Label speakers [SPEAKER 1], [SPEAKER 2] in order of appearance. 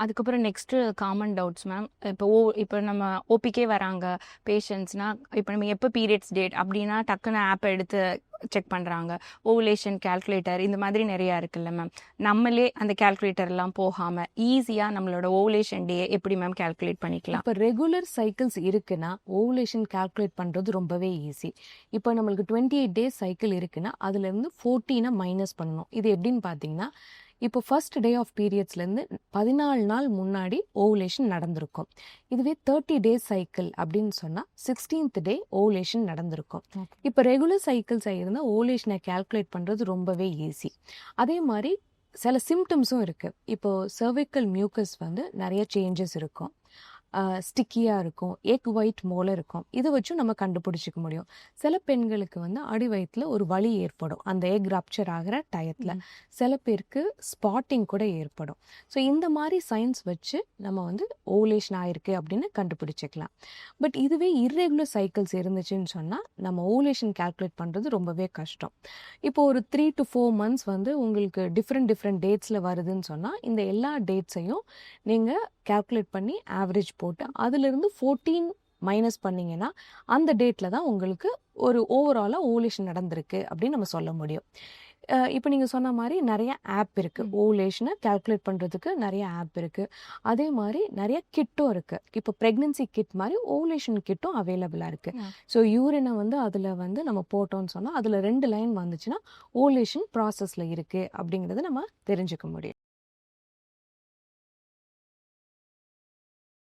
[SPEAKER 1] அதுக்கப்புறம் next common doubts ma'am. இப்போ நம்ம ஓபிக்கே வராங்க பேஷண்ட்ஸ்னா, இப்போ நம்ம எப்போ பீரியட்ஸ் டேட் அப்படின்னா டக்குன்னு ஆப் எடுத்து செக் பண்ணுறாங்க. ஓவுலேஷன் கால்குலேட்டர் இந்த மாதிரி நிறையா இருக்குல்ல மேம். நம்மளே அந்த கால்குலேட்டர்லாம் போகாமல் ஈஸியாக நம்மளோட ஓவுலேஷன் டே எப்படி மேம் கால்குலேட் பண்ணிக்கலாம்?
[SPEAKER 2] இப்போ ரெகுலர் சைக்கிள்ஸ் இருக்குன்னா ஓவுலேஷன் கால்குலேட் பண்ணுறது ரொம்பவே ஈஸி. இப்போ நம்மளுக்கு 28 டேஸ் சைக்கிள் இருக்குன்னா அதுலேருந்து 14 மைனஸ் பண்ணணும். இது எப்படின்னு பார்த்தீங்கன்னா, இப்போ ஃபர்ஸ்ட் டே ஆஃப் பீரியட்ஸ்லேருந்து 14 நாள் முன்னாடி ஓவுலேஷன் நடந்திருக்கும். இதுவே 30 டேஸ் சைக்கிள் அப்படின்னு சொன்னால் 16th டே ஓவுலேஷன் நடந்திருக்கும். இப்போ ரெகுலர் சைக்கிள்ஸ் இருந்தால் ஓவுலேஷனை கால்குலேட் பண்ணுறது ரொம்பவே ஈஸி. அதே மாதிரி சில சிம்டம்ஸும் இருக்குது. இப்போது சர்விக்கல் மியூக்கஸ் வந்து நிறைய சேஞ்சஸ் இருக்கும், ஸ்டிக்கியாக இருக்கும், எக் ஒயிட் மோல இருக்கும். இதை வச்சும் நம்ம கண்டுபிடிச்சிக்க முடியும். சில பெண்களுக்கு வந்து அடி வயிற்றில் ஒரு வலி ஏற்படும் அந்த எக் ரப்சர் ஆகிற டயத்தில். சில பேருக்கு ஸ்பாட்டிங் கூட ஏற்படும். ஸோ இந்த மாதிரி சைன்ஸ் வச்சு நம்ம வந்து ஓவுலேஷன் ஆயிருக்கு அப்படின்னு கண்டுபிடிச்சிக்கலாம். பட் இதுவே இர்ரெகுலர் சைக்கிள்ஸ் இருந்துச்சுன்னு சொன்னால் நம்ம ஓவுலேஷன் கால்குலேட் பண்ணுறது ரொம்பவே கஷ்டம். இப்போ ஒரு 3 to 4 months வந்து உங்களுக்கு டிஃப்ரெண்ட் டேட்ஸில் வருதுன்னு சொன்னால் இந்த எல்லா டேட்ஸையும் நீங்கள் கால்குலேட் பண்ணி ஆவரேஜ் போட்டு அதிலிருந்து 14 மைனஸ் பண்ணிங்கன்னா அந்த டேட்டில் தான் உங்களுக்கு ஒரு ஓவராலாக ஓவுலேஷன் நடந்திருக்கு அப்படின்னு நம்ம சொல்ல முடியும். இப்போ நீங்கள் சொன்ன மாதிரி நிறைய ஆப் இருக்குது. ஓவுலேஷனை கால்குலேட் பண்ணுறதுக்கு நிறைய ஆப் இருக்குது. அதே மாதிரி நிறைய கிட்டும் இருக்குது. இப்போ ப்ரெக்னென்சி கிட் மாதிரி ஓவுலேஷன் கிட்டும் அவைலபிளாக இருக்குது. ஸோ யூரினை வந்து அதில் வந்து நம்ம போட்டோம்னு சொன்னால் அதில் 2 லைன் வந்துச்சுன்னா ஓவுலேஷன் ப்ராசஸில் இருக்குது அப்படிங்கிறத நம்ம தெரிஞ்சுக்க முடியும்.